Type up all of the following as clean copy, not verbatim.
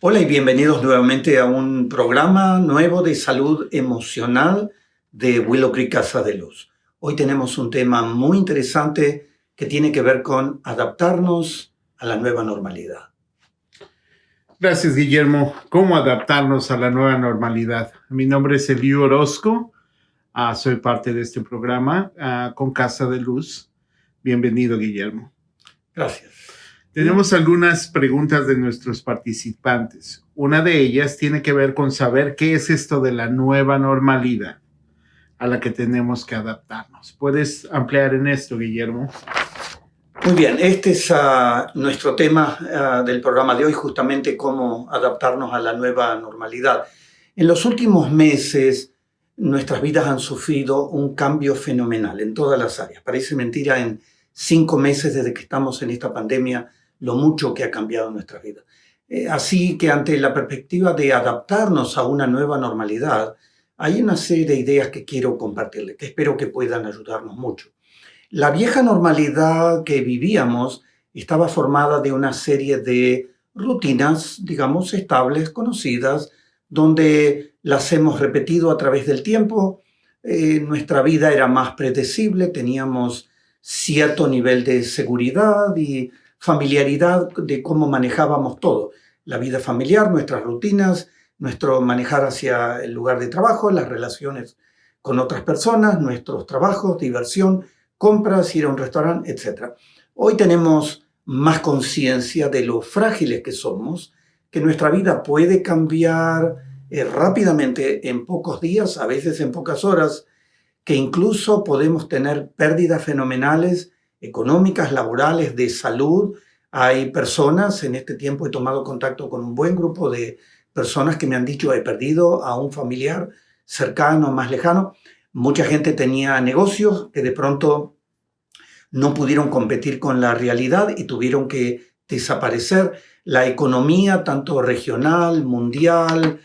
Hola y bienvenidos nuevamente a un programa nuevo de salud emocional de Willow Creek Casa de Luz. Hoy tenemos un tema muy interesante que tiene que ver con adaptarnos a la nueva normalidad. Gracias, Guillermo. ¿Cómo adaptarnos a la nueva normalidad? Mi nombre es Eliu Orozco. Soy parte de este programa con Casa de Luz. Bienvenido, Guillermo. Gracias. Tenemos algunas preguntas de nuestros participantes. Una de ellas tiene que ver con saber qué es esto de la nueva normalidad a la que tenemos que adaptarnos. ¿Puedes ampliar en esto, Guillermo? Muy bien, este es nuestro tema del programa de hoy, justamente cómo adaptarnos a la nueva normalidad. En los últimos meses, nuestras vidas han sufrido un cambio fenomenal en todas las áreas. Parece mentira, en 5 meses desde que estamos en esta pandemia, lo mucho que ha cambiado nuestra vida. Así que ante la perspectiva de adaptarnos a una nueva normalidad, hay una serie de ideas que quiero compartirles, que espero que puedan ayudarnos mucho. La vieja normalidad que vivíamos estaba formada de una serie de rutinas, digamos, estables, conocidas, donde las hemos repetido a través del tiempo. Nuestra vida era más predecible, teníamos cierto nivel de seguridad y familiaridad de cómo manejábamos todo. La vida familiar, nuestras rutinas, nuestro manejar hacia el lugar de trabajo, las relaciones con otras personas, nuestros trabajos, diversión, compras, ir a un restaurante, etc. Hoy tenemos más conciencia de lo frágiles que somos, que nuestra vida puede cambiar rápidamente en pocos días, a veces en pocas horas, que incluso podemos tener pérdidas fenomenales económicas, laborales, de salud. Hay personas, en este tiempo he tomado contacto con un buen grupo de personas que me han dicho, he perdido a un familiar cercano, más lejano. Mucha gente tenía negocios que de pronto no pudieron competir con la realidad y tuvieron que desaparecer. La economía, tanto regional, mundial,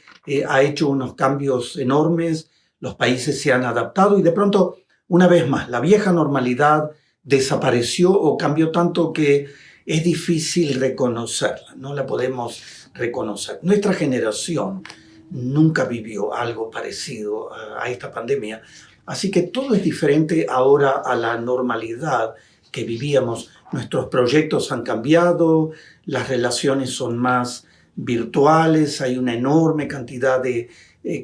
ha hecho unos cambios enormes. Los países se han adaptado y de pronto, una vez más, la vieja normalidad desapareció o cambió tanto que es difícil reconocerla, no la podemos reconocer. Nuestra generación nunca vivió algo parecido a esta pandemia, así que todo es diferente ahora a la normalidad que vivíamos. Nuestros proyectos han cambiado, las relaciones son más virtuales, hay una enorme cantidad de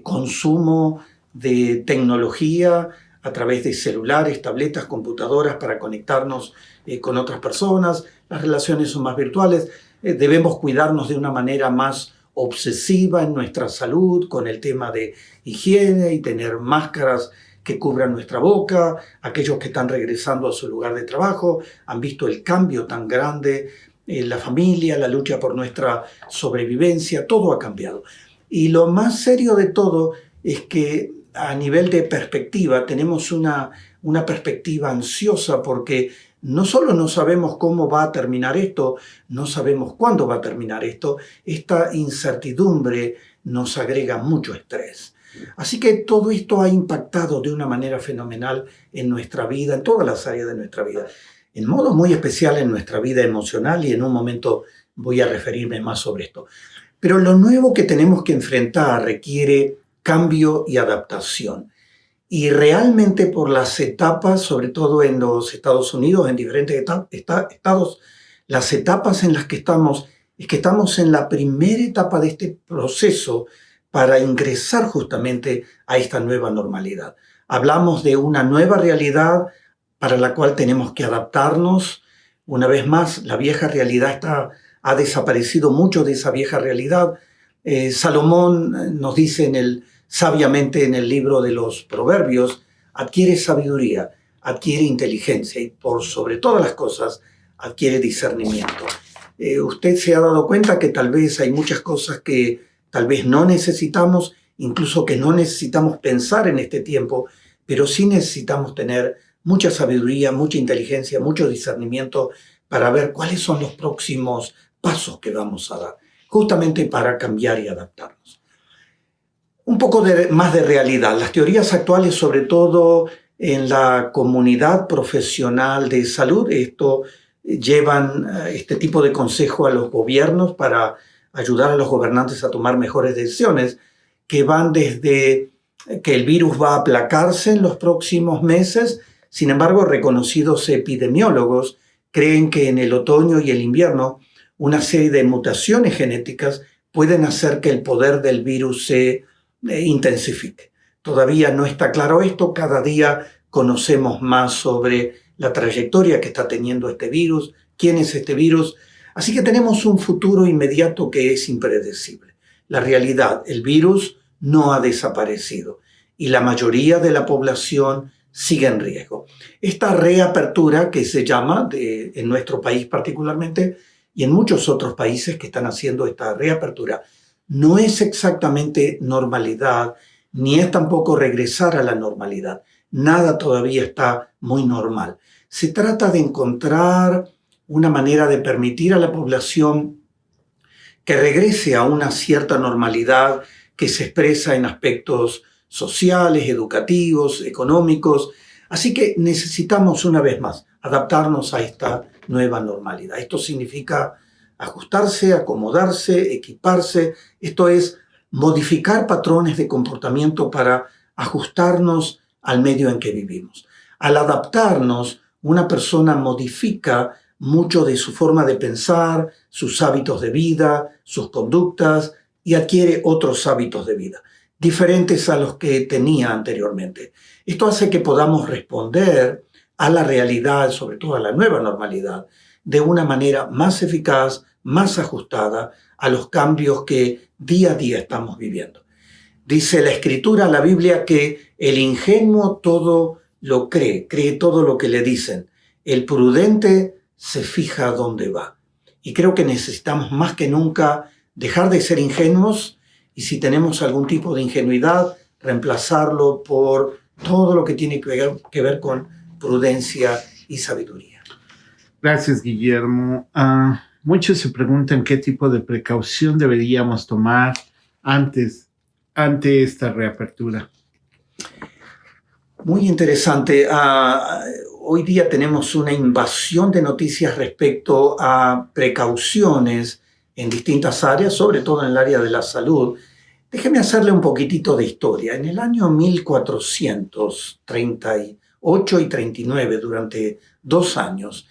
consumo de tecnología a través de celulares, tabletas, computadoras para conectarnos con otras personas. Las relaciones son más virtuales. Debemos cuidarnos de una manera más obsesiva en nuestra salud con el tema de higiene y tener máscaras que cubran nuestra boca. Aquellos que están regresando a su lugar de trabajo han visto el cambio tan grande en la familia, la lucha por nuestra sobrevivencia, todo ha cambiado. Y lo más serio de todo es que a nivel de perspectiva tenemos una perspectiva ansiosa porque no solo no sabemos cómo va a terminar esto, no sabemos cuándo va a terminar esto. Esta incertidumbre nos agrega mucho estrés. Así que todo esto ha impactado de una manera fenomenal en nuestra vida, en todas las áreas de nuestra vida. En modo muy especial en nuestra vida emocional y en un momento voy a referirme más sobre esto. Pero lo nuevo que tenemos que enfrentar requiere cambio y adaptación. Y realmente por las etapas, sobre todo en los Estados Unidos, en diferentes estados, las etapas en las que estamos, es que estamos en la primera etapa de este proceso para ingresar justamente a esta nueva normalidad. Hablamos de una nueva realidad para la cual tenemos que adaptarnos. Una vez más, la vieja realidad ha desaparecido mucho de esa vieja realidad. Salomón nos dice sabiamente en el libro de los Proverbios, adquiere sabiduría, adquiere inteligencia y por sobre todas las cosas adquiere discernimiento. Usted se ha dado cuenta que tal vez hay muchas cosas que tal vez no necesitamos, incluso que no necesitamos pensar en este tiempo, pero sí necesitamos tener mucha sabiduría, mucha inteligencia, mucho discernimiento para ver cuáles son los próximos pasos que vamos a dar, justamente para cambiar y adaptarnos. Un poco más de realidad. Las teorías actuales, sobre todo en la comunidad profesional de salud, llevan este tipo de consejo a los gobiernos para ayudar a los gobernantes a tomar mejores decisiones, que van desde que el virus va a aplacarse en los próximos meses. Sin embargo, reconocidos epidemiólogos creen que en el otoño y el invierno una serie de mutaciones genéticas pueden hacer que el poder del virus se intensifique. Todavía no está claro esto, cada día conocemos más sobre la trayectoria que está teniendo este virus, quién es este virus, así que tenemos un futuro inmediato que es impredecible. La realidad, el virus no ha desaparecido y la mayoría de la población sigue en riesgo. Esta reapertura que se llama, en nuestro país particularmente, y en muchos otros países que están haciendo esta reapertura, no es exactamente normalidad, ni es tampoco regresar a la normalidad. Nada todavía está muy normal. Se trata de encontrar una manera de permitir a la población que regrese a una cierta normalidad que se expresa en aspectos sociales, educativos, económicos. Así que necesitamos, una vez más, adaptarnos a esta nueva normalidad. Esto significa ajustarse, acomodarse, equiparse. Esto es modificar patrones de comportamiento para ajustarnos al medio en que vivimos. Al adaptarnos, una persona modifica mucho de su forma de pensar, sus hábitos de vida, sus conductas, y adquiere otros hábitos de vida, diferentes a los que tenía anteriormente. Esto hace que podamos responder a la realidad, sobre todo a la nueva normalidad, de una manera más eficaz, más ajustada a los cambios que día a día estamos viviendo. Dice la Escritura, la Biblia, que el ingenuo todo lo cree todo lo que le dicen. El prudente se fija a dónde va. Y creo que necesitamos más que nunca dejar de ser ingenuos y si tenemos algún tipo de ingenuidad, reemplazarlo por todo lo que tiene que ver con prudencia y sabiduría. Gracias, Guillermo. Muchos se preguntan qué tipo de precaución deberíamos tomar ante esta reapertura. Muy interesante. Hoy día tenemos una invasión de noticias respecto a precauciones en distintas áreas, sobre todo en el área de la salud. Déjeme hacerle un poquitito de historia. En el año 1438 y 39, durante 2 años,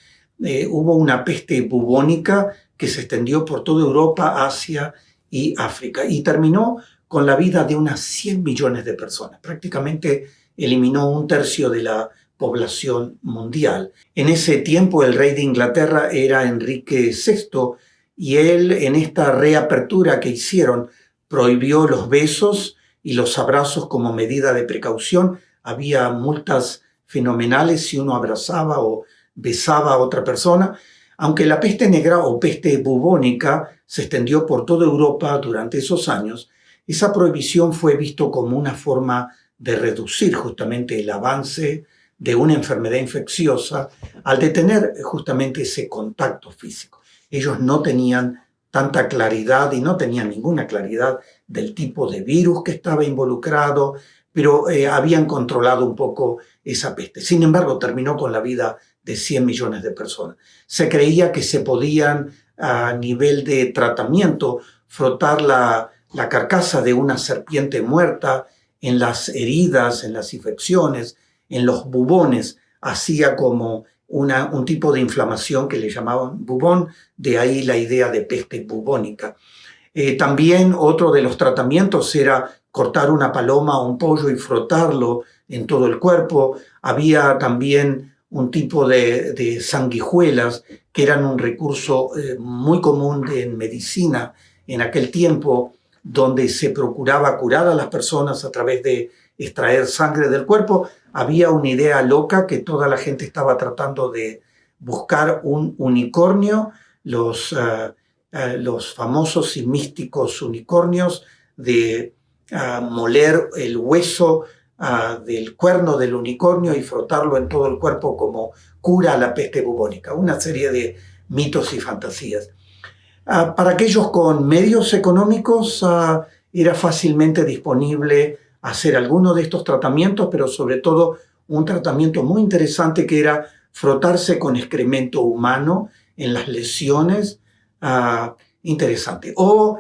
hubo una peste bubónica que se extendió por toda Europa, Asia y África y terminó con la vida de unas 100 millones de personas. Prácticamente eliminó 1/3 de la población mundial. En ese tiempo el rey de Inglaterra era Enrique VI y él, en esta reapertura que hicieron, prohibió los besos y los abrazos como medida de precaución. Había multas fenomenales si uno abrazaba o besaba a otra persona. Aunque la peste negra o peste bubónica se extendió por toda Europa durante esos años, esa prohibición fue visto como una forma de reducir justamente el avance de una enfermedad infecciosa al detener justamente ese contacto físico. Ellos no tenían tanta claridad y no tenían ninguna claridad del tipo de virus que estaba involucrado, pero habían controlado un poco esa peste. Sin embargo, terminó con la vida de 100 millones de personas. Se creía que se podían, a nivel de tratamiento, frotar la carcasa de una serpiente muerta en las heridas, en las infecciones, en los bubones, hacía como un tipo de inflamación que le llamaban bubón, de ahí la idea de peste bubónica. También otro de los tratamientos era cortar una paloma o un pollo y frotarlo en todo el cuerpo. Había también un tipo de sanguijuelas que eran un recurso muy común en medicina en aquel tiempo, donde se procuraba curar a las personas a través de extraer sangre del cuerpo. Había una idea loca que toda la gente estaba tratando de buscar un unicornio, los famosos y místicos unicornios, de moler el hueso del cuerno del unicornio y frotarlo en todo el cuerpo como cura a la peste bubónica. Una serie de mitos y fantasías. Para aquellos con medios económicos era fácilmente disponible hacer alguno de estos tratamientos, pero sobre todo un tratamiento muy interesante que era frotarse con excremento humano en las lesiones. interesante. O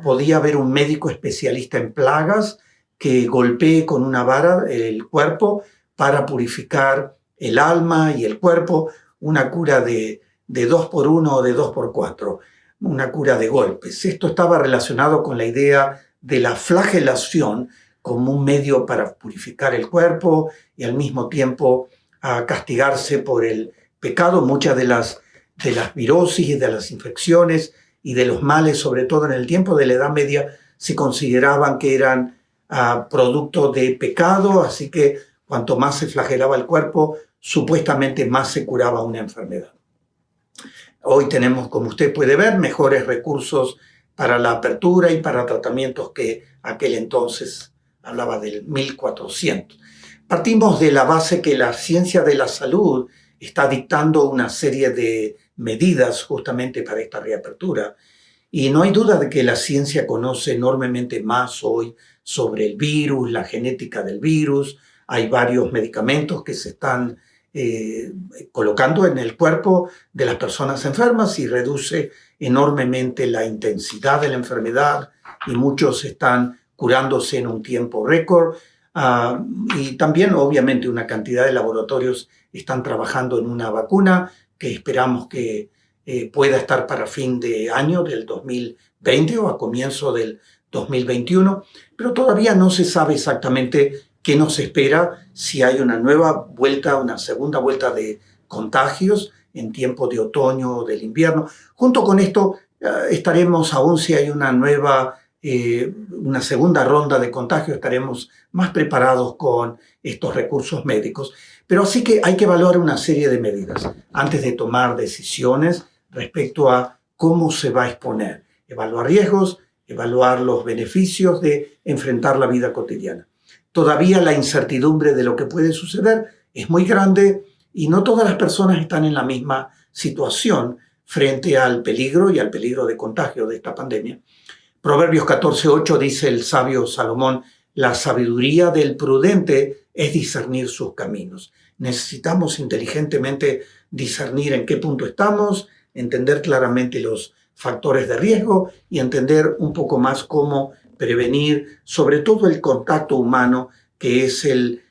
podía haber un médico especialista en plagas que golpee con una vara el cuerpo para purificar el alma y el cuerpo, una cura de 2x1 o de 2x4, una cura de golpes. Esto estaba relacionado con la idea de la flagelación como un medio para purificar el cuerpo y al mismo tiempo castigarse por el pecado. Muchas de las virosis y de las infecciones y de los males, sobre todo en el tiempo de la Edad Media, se consideraban que eran producto de pecado, así que cuanto más se flagelaba el cuerpo, supuestamente más se curaba una enfermedad. Hoy tenemos, como usted puede ver, mejores recursos para la apertura y para tratamientos que aquel entonces, hablaba del 1400. Partimos de la base que la ciencia de la salud está dictando una serie de medidas justamente para esta reapertura. Y no hay duda de que la ciencia conoce enormemente más hoy sobre el virus, la genética del virus. Hay varios medicamentos que se están colocando en el cuerpo de las personas enfermas y reduce enormemente la intensidad de la enfermedad y muchos están curándose en un tiempo récord. Y también, obviamente, una cantidad de laboratorios están trabajando en una vacuna que esperamos que pueda estar para fin de año del 2020 o a comienzo del 2021, pero todavía no se sabe exactamente qué nos espera, si hay una nueva vuelta, una segunda vuelta de contagios en tiempo de otoño o del invierno. Junto con esto estaremos, aún si hay una segunda ronda de contagio, estaremos más preparados con estos recursos médicos. Pero así que hay que evaluar una serie de medidas antes de tomar decisiones respecto a cómo se va a exponer. Evaluar riesgos, evaluar los beneficios de enfrentar la vida cotidiana. Todavía la incertidumbre de lo que puede suceder es muy grande y no todas las personas están en la misma situación frente al peligro y al peligro de contagio de esta pandemia. Proverbios 14:8 dice el sabio Salomón: la sabiduría del prudente es discernir sus caminos. Necesitamos inteligentemente discernir en qué punto estamos, entender claramente los factores de riesgo y entender un poco más cómo prevenir, sobre todo el contacto humano, que es el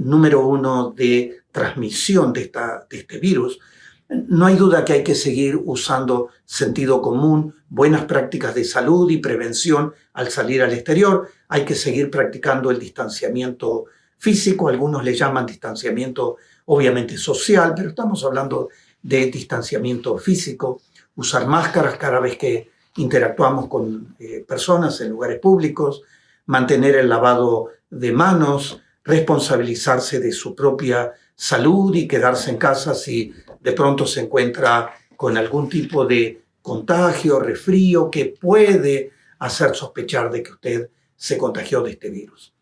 número uno de transmisión de este virus. No hay duda que hay que seguir usando sentido común, buenas prácticas de salud y prevención al salir al exterior. Hay que seguir practicando el distanciamiento físico, algunos le llaman distanciamiento obviamente social, pero estamos hablando de distanciamiento físico. Usar máscaras cada vez que interactuamos con personas en lugares públicos, mantener el lavado de manos, responsabilizarse de su propia salud y quedarse en casa si de pronto se encuentra con algún tipo de contagio, resfrío que puede hacer sospechar de que usted se contagió de este virus.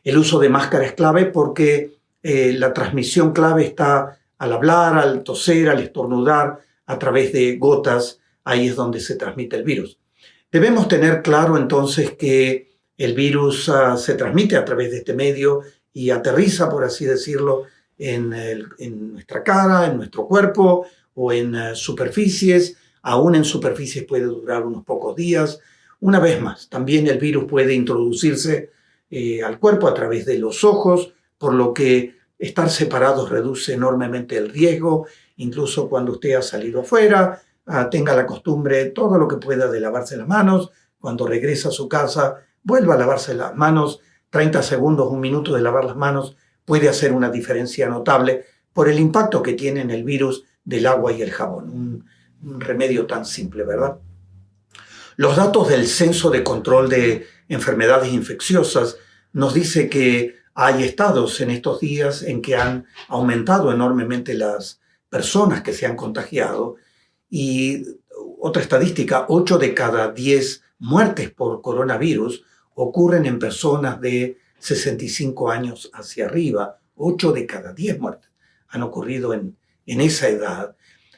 El uso de máscara es clave porque la transmisión clave está al hablar, al toser, al estornudar, a través de gotas. Ahí es donde se transmite el virus. Debemos tener claro entonces que el virus se transmite a través de este medio y aterriza, por así decirlo, en nuestra cara, en nuestro cuerpo o en superficies. Aún en superficies puede durar unos pocos días. Una vez más, también el virus puede introducirse al cuerpo a través de los ojos, por lo que estar separados reduce enormemente el riesgo, incluso cuando usted ha salido afuera. Tenga la costumbre, todo lo que pueda, de lavarse las manos. Cuando regresa a su casa, vuelva a lavarse las manos. 30 segundos, un minuto de lavar las manos puede hacer una diferencia notable por el impacto que tiene en el virus del agua y el jabón. Un remedio tan simple, ¿verdad? Los datos del Censo de Control de Enfermedades Infecciosas nos dice que hay estados en estos días en que han aumentado enormemente las personas que se han contagiado. Y otra estadística, 8 de cada 10 muertes por coronavirus ocurren en personas de 65 años hacia arriba. 8 de cada 10 muertes han ocurrido en esa edad.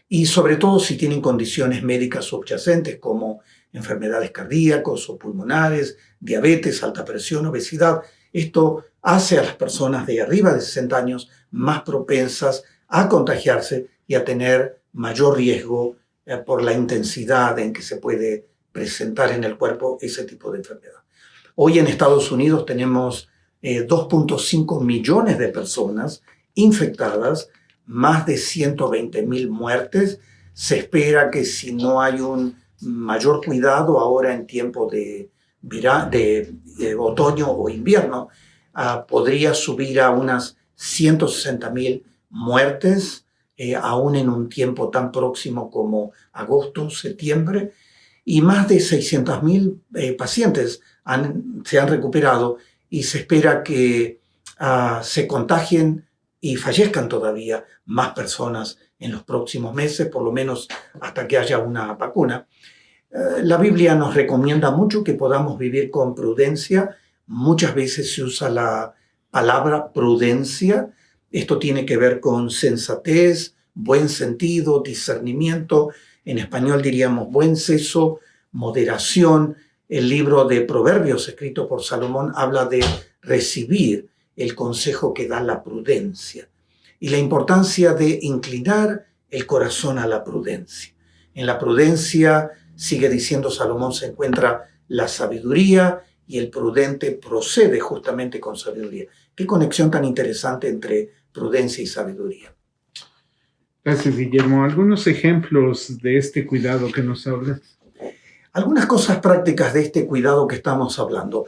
Y sobre todo si tienen condiciones médicas subyacentes como enfermedades cardíacas o pulmonares, diabetes, alta presión, obesidad. Esto hace a las personas de arriba de 60 años más propensas a contagiarse y a tener mayor riesgo por la intensidad en que se puede presentar en el cuerpo ese tipo de enfermedad. Hoy en Estados Unidos tenemos 2.5 millones de personas infectadas, más de 120,000 muertes. Se espera que si no hay un mayor cuidado ahora en tiempo de otoño o invierno, podría subir a unas 160,000 muertes, aún en un tiempo tan próximo como agosto, septiembre, y más de 600,000 pacientes se han recuperado y se espera que se contagien y fallezcan todavía más personas en los próximos meses, por lo menos hasta que haya una vacuna. La Biblia nos recomienda mucho que podamos vivir con prudencia. Muchas veces se usa la palabra prudencia. Esto tiene que ver con sensatez, buen sentido, discernimiento. En español diríamos buen seso, moderación. El libro de Proverbios, escrito por Salomón, habla de recibir el consejo que da la prudencia y la importancia de inclinar el corazón a la prudencia. En la prudencia, sigue diciendo Salomón, se encuentra la sabiduría y el prudente procede justamente con sabiduría. Qué conexión tan interesante entre prudencia y sabiduría. Gracias, Guillermo. ¿Algunos ejemplos de este cuidado que nos hablas? Algunas cosas prácticas de este cuidado que estamos hablando.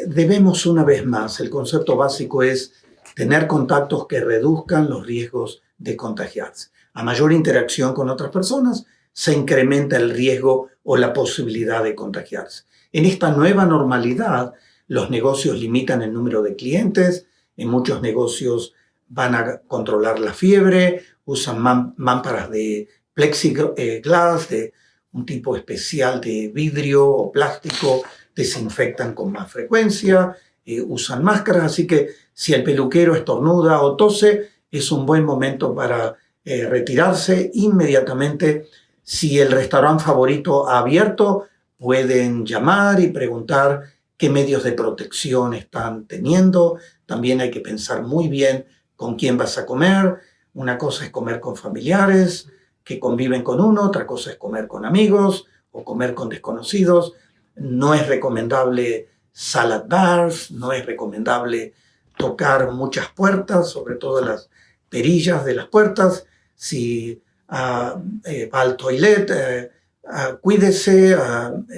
Debemos, una vez más, el concepto básico es tener contactos que reduzcan los riesgos de contagiarse. A mayor interacción con otras personas, se incrementa el riesgo o la posibilidad de contagiarse. En esta nueva normalidad, los negocios limitan el número de clientes, en muchos negocios van a controlar la fiebre, usan mámparas de plexiglas, de un tipo especial de vidrio o plástico, desinfectan con más frecuencia, usan máscaras, así que si el peluquero estornuda o tose, es un buen momento para retirarse inmediatamente. Si el restaurante favorito ha abierto, pueden llamar y preguntar qué medios de protección están teniendo. También hay que pensar muy bien con quién vas a comer. Una cosa es comer con familiares que conviven con uno, otra cosa es comer con amigos o comer con desconocidos. No es recomendable salad bars, no es recomendable tocar muchas puertas, sobre todo las perillas de las puertas. Si va al toilet, cuídese,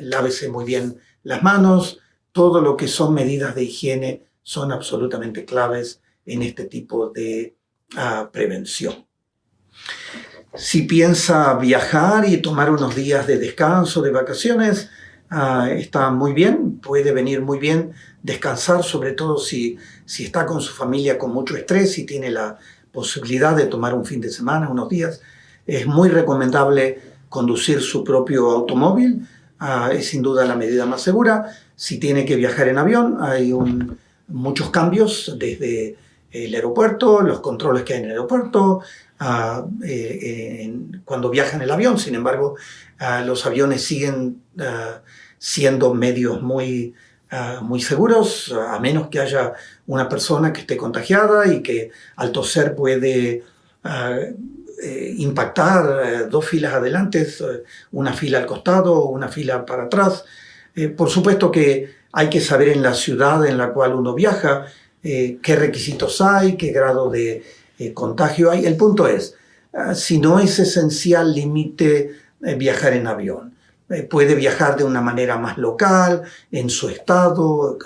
lávese muy bien las manos. Todo lo que son medidas de higiene son absolutamente claves en este tipo de prevención. Si piensa viajar y tomar unos días de descanso, de vacaciones, está muy bien, puede venir muy bien descansar, sobre todo si está con su familia con mucho estrés y tiene la posibilidad de tomar un fin de semana, unos días. Es muy recomendable conducir su propio automóvil, es sin duda la medida más segura. Si tiene que viajar en avión, hay muchos cambios desde el aeropuerto, los controles que hay en el aeropuerto, cuando viaja en el avión. Sin embargo, los aviones siguen siendo medios muy seguros, a menos que haya una persona que esté contagiada y que al toser puede impactar dos filas adelante, una fila al costado o una fila para atrás. Por supuesto que hay que saber en la ciudad en la cual uno viaja qué requisitos hay, qué grado de contagio hay. El punto es, si no es esencial, limite viajar en avión. Puede viajar de una manera más local, en su estado,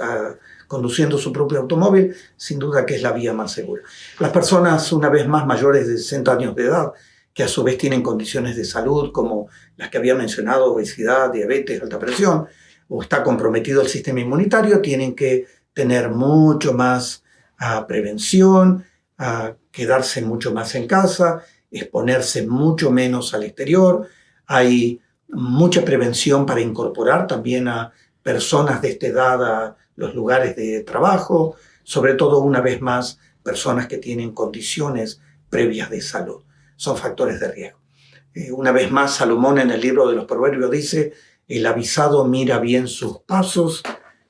conduciendo su propio automóvil, sin duda que es la vía más segura. Las personas, una vez más, mayores de 60 años de edad, que a su vez tienen condiciones de salud como las que había mencionado, obesidad, diabetes, alta presión, o está comprometido el sistema inmunitario, tienen que tener mucho más prevención, quedarse mucho más en casa, exponerse mucho menos al exterior. Hay mucha prevención para incorporar también a personas de esta edad a los lugares de trabajo, sobre todo, una vez más, personas que tienen condiciones previas de salud. Son factores de riesgo. Una vez más, Salomón en el libro de los Proverbios dice: el avisado mira bien sus pasos,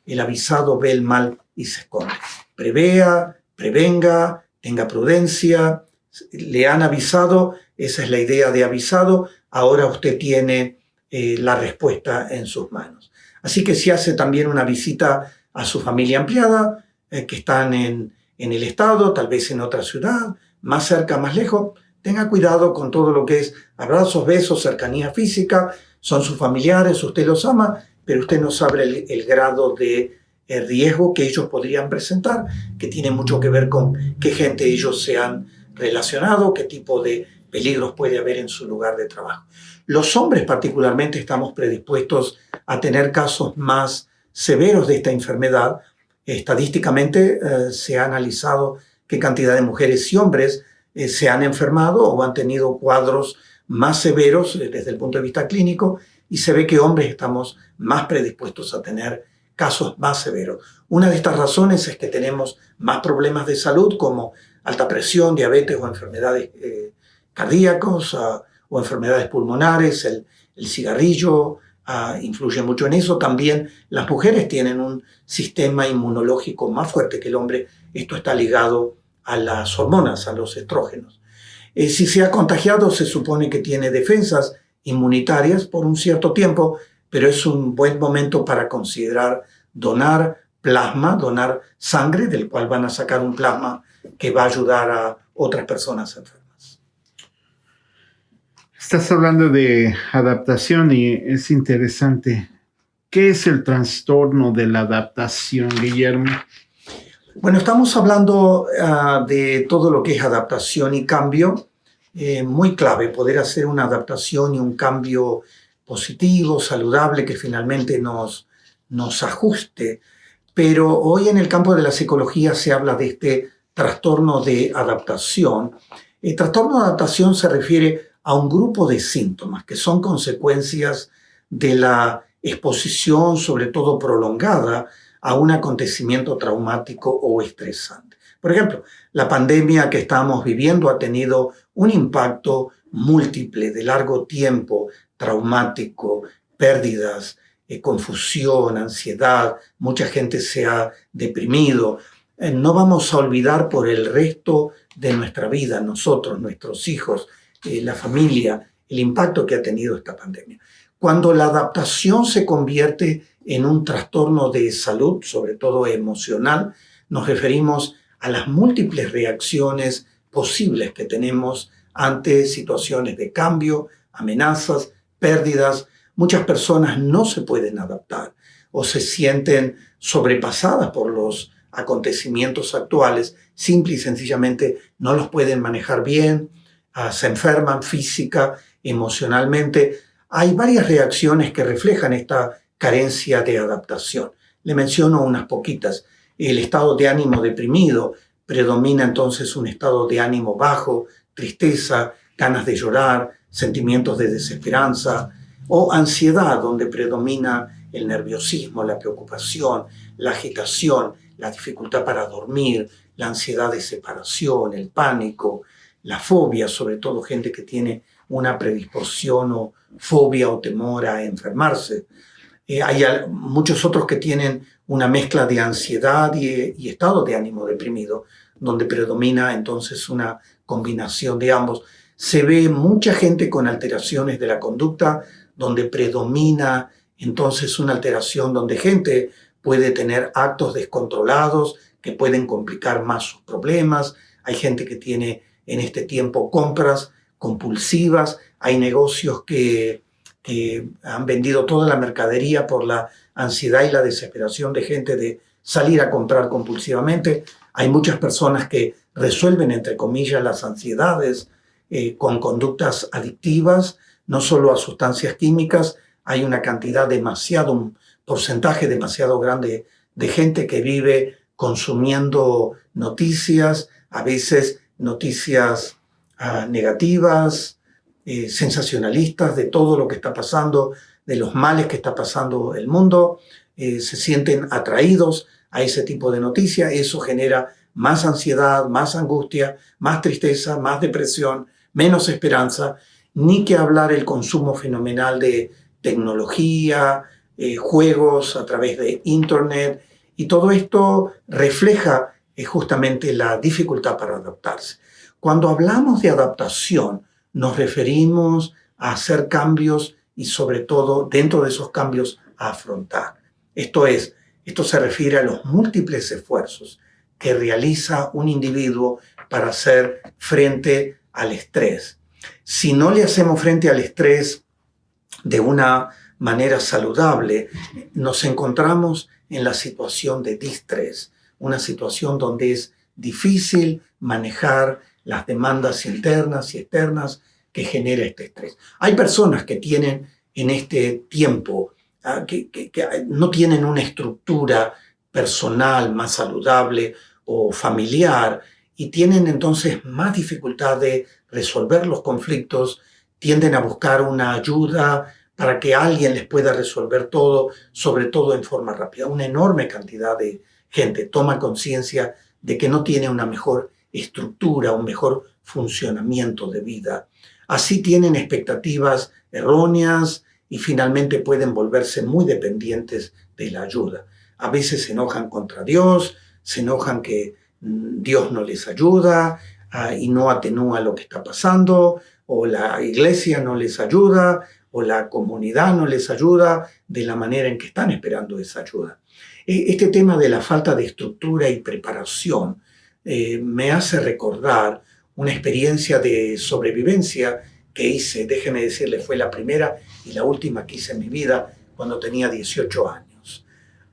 el avisado ve el mal y se esconde. Prevea, prevenga, tenga prudencia. Le han avisado, esa es la idea de avisado, ahora usted tiene la respuesta en sus manos. Así que si hace también una visita a su familia ampliada, que están en el estado, tal vez en otra ciudad, más cerca, más lejos, tenga cuidado con todo lo que es abrazos, besos, cercanía física. Son sus familiares, usted los ama, pero usted no sabe el grado de riesgo que ellos podrían presentar, que tiene mucho que ver con qué gente ellos se han relacionado, qué tipo de peligros puede haber en su lugar de trabajo. Los hombres particularmente estamos predispuestos a tener casos más severos de esta enfermedad. Estadísticamente se ha analizado qué cantidad de mujeres y hombres se han enfermado o han tenido cuadros más severos desde el punto de vista clínico, y se ve que hombres estamos más predispuestos a tener casos más severos. Una de estas razones es que tenemos más problemas de salud como alta presión, diabetes o enfermedades cardíacas o enfermedades pulmonares. El cigarrillo influye mucho en eso. También las mujeres tienen un sistema inmunológico más fuerte que el hombre. Esto está ligado a las hormonas, a los estrógenos. Si se ha contagiado, se supone que tiene defensas inmunitarias por un cierto tiempo, pero es un buen momento para considerar donar plasma, donar sangre, del cual van a sacar un plasma que va a ayudar a otras personas enfermas. Estás hablando de adaptación y es interesante. ¿Qué es el trastorno de la adaptación, Guillermo? Bueno, estamos hablando de todo lo que es adaptación y cambio. Muy clave poder hacer una adaptación y un cambio positivo, saludable, que finalmente nos ajuste. Pero hoy en el campo de la psicología se habla de este trastorno de adaptación. El trastorno de adaptación se refiere a un grupo de síntomas que son consecuencias de la exposición, sobre todo prolongada, a un acontecimiento traumático o estresante. Por ejemplo, la pandemia que estamos viviendo ha tenido un impacto múltiple de largo tiempo, traumático, pérdidas, confusión, ansiedad, mucha gente se ha deprimido. No vamos a olvidar por el resto de nuestra vida, nosotros, nuestros hijos, la familia, el impacto que ha tenido esta pandemia. Cuando la adaptación se convierte en un trastorno de salud, sobre todo emocional, nos referimos a las múltiples reacciones posibles que tenemos ante situaciones de cambio, amenazas, pérdidas. Muchas personas no se pueden adaptar o se sienten sobrepasadas por los acontecimientos actuales, simple y sencillamente no los pueden manejar bien, se enferman física, emocionalmente. Hay varias reacciones que reflejan esta carencia de adaptación. Le menciono unas poquitas. El estado de ánimo deprimido, predomina entonces un estado de ánimo bajo, tristeza, ganas de llorar, sentimientos de desesperanza, o ansiedad, donde predomina el nerviosismo, la preocupación, la agitación, la dificultad para dormir, la ansiedad de separación, el pánico, la fobia, sobre todo gente que tiene una predisposición o fobia o temor a enfermarse. Hay muchos otros que tienen una mezcla de ansiedad y estado de ánimo deprimido, donde predomina entonces una combinación de ambos. Se ve mucha gente con alteraciones de la conducta, donde predomina entonces una alteración donde gente puede tener actos descontrolados que pueden complicar más sus problemas. Hay gente que tiene en este tiempo compras compulsivas. Hay negocios que han vendido toda la mercadería por la ansiedad y la desesperación de gente de salir a comprar compulsivamente. Hay muchas personas que resuelven, entre comillas, las ansiedades con conductas adictivas, no solo a sustancias químicas. Hay una cantidad un porcentaje demasiado grande de gente que vive consumiendo noticias, a veces noticias negativas, sensacionalistas de todo lo que está pasando, de los males que está pasando el mundo. Se sienten atraídos a ese tipo de noticias. Eso genera más ansiedad, más angustia, más tristeza, más depresión, menos esperanza. Ni que hablar el consumo fenomenal de tecnología, juegos a través de Internet. Y todo esto refleja justamente la dificultad para adaptarse. Cuando hablamos de adaptación, nos referimos a hacer cambios y sobre todo dentro de esos cambios a afrontar. Esto se refiere a los múltiples esfuerzos que realiza un individuo para hacer frente al estrés. Si no le hacemos frente al estrés de una manera saludable, nos encontramos en la situación de distrés, una situación donde es difícil manejar las demandas internas y externas que genera este estrés. Hay personas que tienen en este tiempo, que no tienen una estructura personal más saludable o familiar y tienen entonces más dificultad de resolver los conflictos, tienden a buscar una ayuda para que alguien les pueda resolver todo, sobre todo en forma rápida. Una enorme cantidad de gente toma conciencia de que no tiene una mejor estructura, un mejor funcionamiento de vida. Así tienen expectativas erróneas y finalmente pueden volverse muy dependientes de la ayuda. A veces se enojan contra Dios, se enojan que Dios no les ayuda y no atenúa lo que está pasando, o la iglesia no les ayuda, o la comunidad no les ayuda de la manera en que están esperando esa ayuda. Este tema de la falta de estructura y preparación me hace recordar una experiencia de sobrevivencia que hice, déjeme decirle, fue la primera y la última que hice en mi vida cuando tenía 18 años.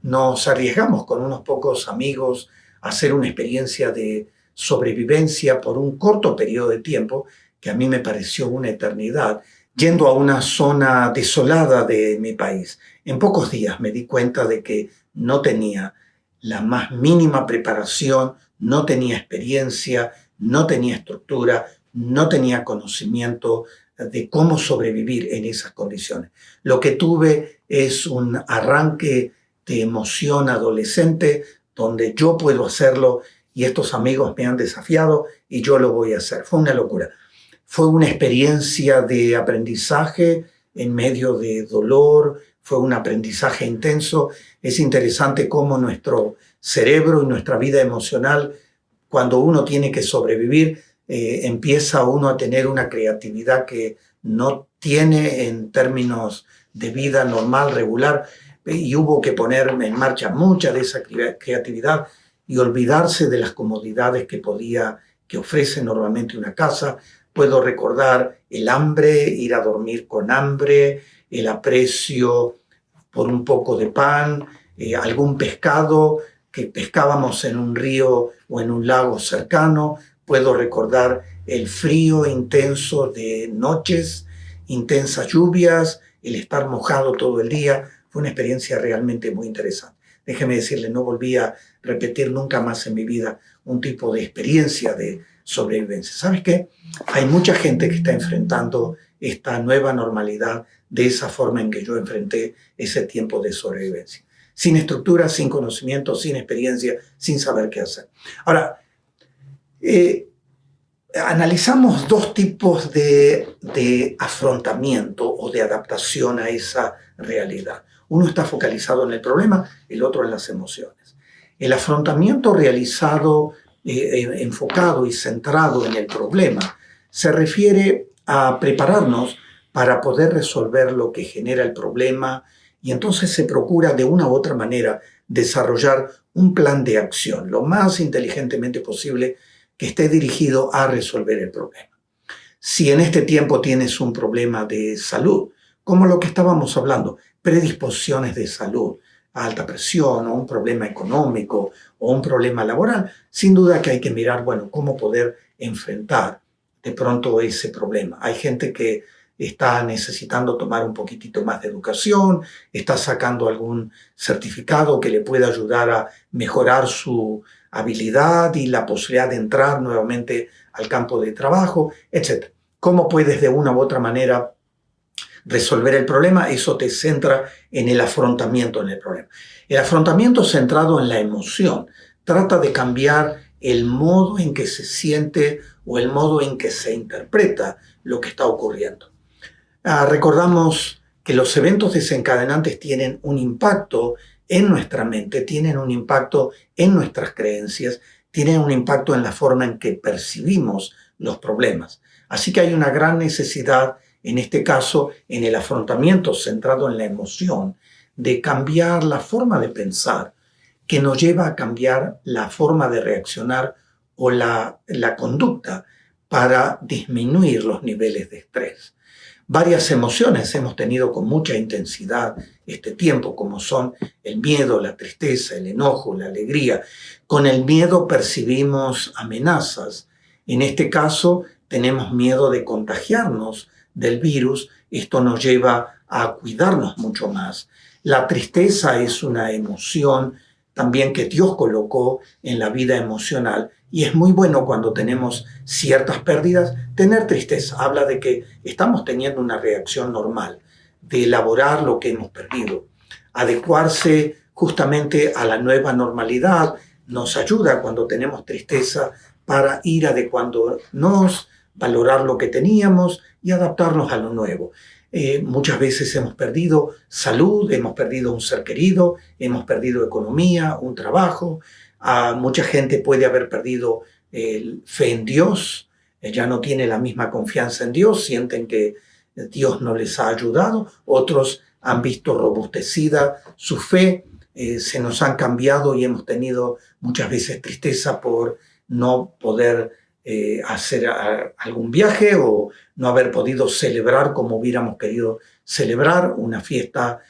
Nos arriesgamos con unos pocos amigos a hacer una experiencia de sobrevivencia por un corto periodo de tiempo, que a mí me pareció una eternidad, yendo a una zona desolada de mi país. En pocos días me di cuenta de que no tenía la más mínima preparación, no tenía experiencia, no tenía estructura, no tenía conocimiento de cómo sobrevivir en esas condiciones. Lo que tuve es un arranque de emoción adolescente donde yo puedo hacerlo y estos amigos me han desafiado y yo lo voy a hacer. Fue una locura. Fue una experiencia de aprendizaje en medio de dolor, fue un aprendizaje intenso. Es interesante cómo nuestro cerebro y nuestra vida emocional, cuando uno tiene que sobrevivir, empieza uno a tener una creatividad que no tiene en términos de vida normal, regular, y hubo que poner en marcha mucha de esa creatividad y olvidarse de las comodidades que ofrece normalmente una casa. Puedo recordar el hambre, ir a dormir con hambre, el aprecio por un poco de pan, algún pescado que pescábamos en un río o en un lago cercano. Puedo recordar el frío intenso de noches, intensas lluvias, el estar mojado todo el día. Fue una experiencia realmente muy interesante. Déjeme decirle, no volví a repetir nunca más en mi vida un tipo de experiencia de sobrevivencia. ¿Sabes qué? Hay mucha gente que está enfrentando esta nueva normalidad de esa forma en que yo enfrenté ese tiempo de sobrevivencia. Sin estructura, sin conocimiento, sin experiencia, sin saber qué hacer. Ahora, analizamos dos tipos de afrontamiento o de adaptación a esa realidad. Uno está focalizado en el problema, el otro en las emociones. El afrontamiento realizado, enfocado y centrado en el problema, se refiere a prepararnos para poder resolver lo que genera el problema y entonces se procura de una u otra manera desarrollar un plan de acción lo más inteligentemente posible que esté dirigido a resolver el problema. Si en este tiempo tienes un problema de salud, como lo que estábamos hablando, predisposiciones de salud, alta presión o un problema económico o un problema laboral, sin duda que hay que mirar, bueno, cómo poder enfrentar de pronto ese problema. Hay gente que está necesitando tomar un poquitito más de educación, está sacando algún certificado que le pueda ayudar a mejorar su habilidad y la posibilidad de entrar nuevamente al campo de trabajo, etc. ¿Cómo puedes de una u otra manera resolver el problema? Eso te centra en el afrontamiento en el problema. El afrontamiento centrado en la emoción trata de cambiar el modo en que se siente o el modo en que se interpreta lo que está ocurriendo. Recordamos que los eventos desencadenantes tienen un impacto en nuestra mente, tienen un impacto en nuestras creencias, tienen un impacto en la forma en que percibimos los problemas. Así que hay una gran necesidad en este caso, en el afrontamiento centrado en la emoción, de cambiar la forma de pensar, que nos lleva a cambiar la forma de reaccionar o la conducta para disminuir los niveles de estrés. Varias emociones hemos tenido con mucha intensidad este tiempo, como son el miedo, la tristeza, el enojo, la alegría. Con el miedo percibimos amenazas. En este caso, tenemos miedo de contagiarnos del virus. Esto nos lleva a cuidarnos mucho más. La tristeza es una emoción también que Dios colocó en la vida emocional, y es muy bueno cuando tenemos ciertas pérdidas tener tristeza. Habla de que estamos teniendo una reacción normal, de elaborar lo que hemos perdido. Adecuarse justamente a la nueva normalidad nos ayuda cuando tenemos tristeza para ir adecuándonos, valorar lo que teníamos y adaptarnos a lo nuevo. Muchas veces hemos perdido salud, hemos perdido un ser querido, hemos perdido economía, un trabajo. Mucha gente puede haber perdido fe en Dios, ya no tiene la misma confianza en Dios, sienten que Dios no les ha ayudado. Otros han visto robustecida su fe, se nos han cambiado y hemos tenido muchas veces tristeza por no poder hacer algún viaje o no haber podido celebrar como hubiéramos querido celebrar una fiesta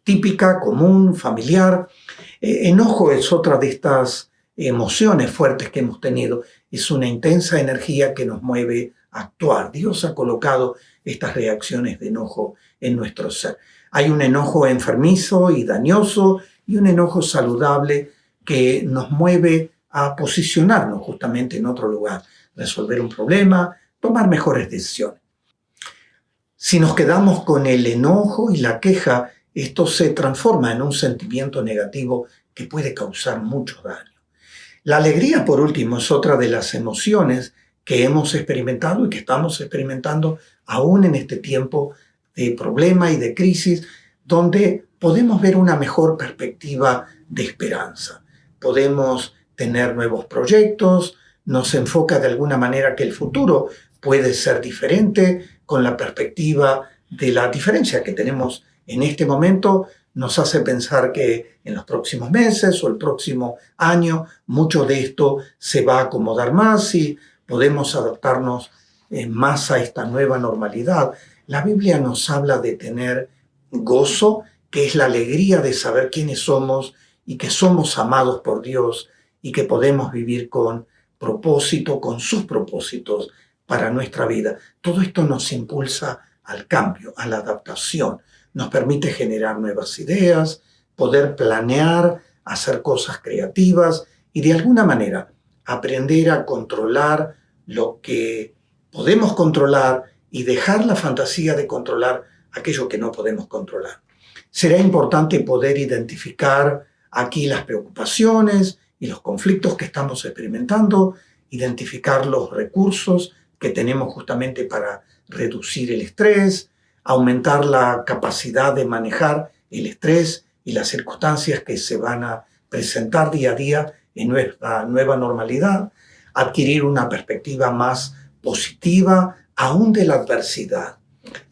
típica, común, familiar. Enojo es otra de estas emociones fuertes que hemos tenido. Es una intensa energía que nos mueve a actuar. Dios ha colocado estas reacciones de enojo en nuestro ser. Hay un enojo enfermizo y dañoso y un enojo saludable que nos mueve a posicionarnos justamente en otro lugar, resolver un problema, tomar mejores decisiones. Si nos quedamos con el enojo y la queja, esto se transforma en un sentimiento negativo que puede causar mucho daño. La alegría, por último, es otra de las emociones que hemos experimentado y que estamos experimentando aún en este tiempo de problema y de crisis, donde podemos ver una mejor perspectiva de esperanza. Podemos tener nuevos proyectos, nos enfoca de alguna manera que el futuro puede ser diferente con la perspectiva de la diferencia que tenemos en este momento. Nos hace pensar que en los próximos meses o el próximo año mucho de esto se va a acomodar más y podemos adaptarnos más a esta nueva normalidad. La Biblia nos habla de tener gozo, que es la alegría de saber quiénes somos y que somos amados por Dios y que podemos vivir con propósito, con sus propósitos para nuestra vida. Todo esto nos impulsa al cambio, a la adaptación. Nos permite generar nuevas ideas, poder planear, hacer cosas creativas y de alguna manera aprender a controlar lo que podemos controlar y dejar la fantasía de controlar aquello que no podemos controlar. Será importante poder identificar aquí las preocupaciones y los conflictos que estamos experimentando, identificar los recursos que tenemos justamente para reducir el estrés, aumentar la capacidad de manejar el estrés y las circunstancias que se van a presentar día a día en nuestra nueva normalidad, adquirir una perspectiva más positiva aún de la adversidad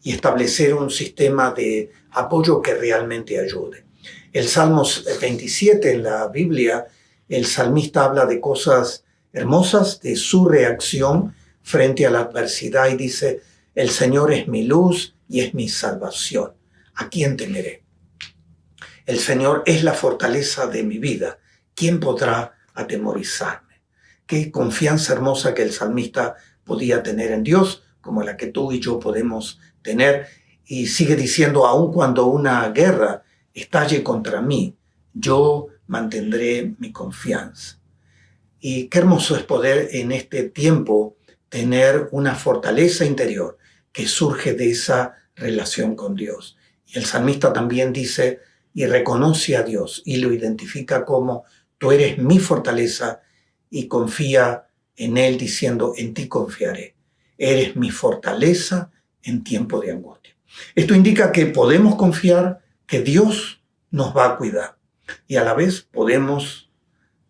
y establecer un sistema de apoyo que realmente ayude. El Salmo 27 en la Biblia, el salmista habla de cosas hermosas, de su reacción frente a la adversidad y dice: el Señor es mi luz y es mi salvación. ¿A quién temeré? El Señor es la fortaleza de mi vida. ¿Quién podrá atemorizarme? Qué confianza hermosa que el salmista podía tener en Dios, como la que tú y yo podemos tener. Y sigue diciendo: aun cuando una guerra estalle contra mí, yo mantendré mi confianza. Y qué hermoso es poder en este tiempo tener una fortaleza interior que surge de esa relación con Dios. Y el salmista también dice y reconoce a Dios y lo identifica como: tú eres mi fortaleza, y confía en Él diciendo: en ti confiaré. Eres mi fortaleza en tiempo de angustia. Esto indica que podemos confiar que Dios nos va a cuidar y a la vez podemos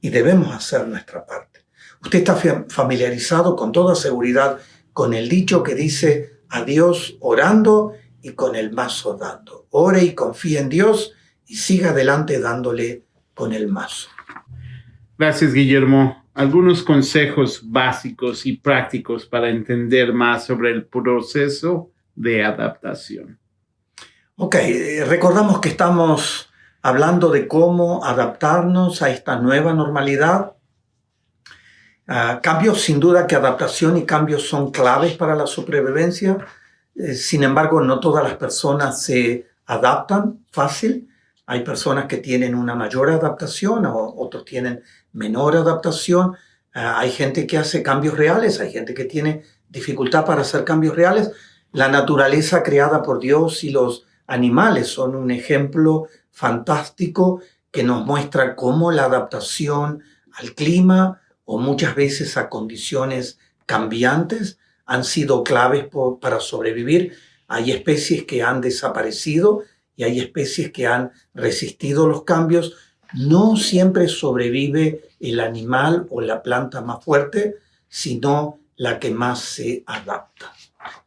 y debemos hacer nuestra parte. Usted está familiarizado con toda seguridad con el dicho que dice: a Dios orando y con el mazo dando. Ore y confíe en Dios y siga adelante dándole con el mazo. Gracias, Guillermo. Algunos consejos básicos y prácticos para entender más sobre el proceso de adaptación. Ok, recordamos que estamos hablando de cómo adaptarnos a esta nueva normalidad. Cambios, sin duda que adaptación y cambios son claves para la supervivencia. Sin embargo, no todas las personas se adaptan fácil. Hay personas que tienen una mayor adaptación, o otros tienen menor adaptación. Hay gente que hace cambios reales, hay gente que tiene dificultad para hacer cambios reales. La naturaleza creada por Dios y los animales son un ejemplo fantástico que nos muestra cómo la adaptación al clima o muchas veces a condiciones cambiantes han sido claves para sobrevivir. Hay especies que han desaparecido y hay especies que han resistido los cambios. No siempre sobrevive el animal o la planta más fuerte, sino la que más se adapta.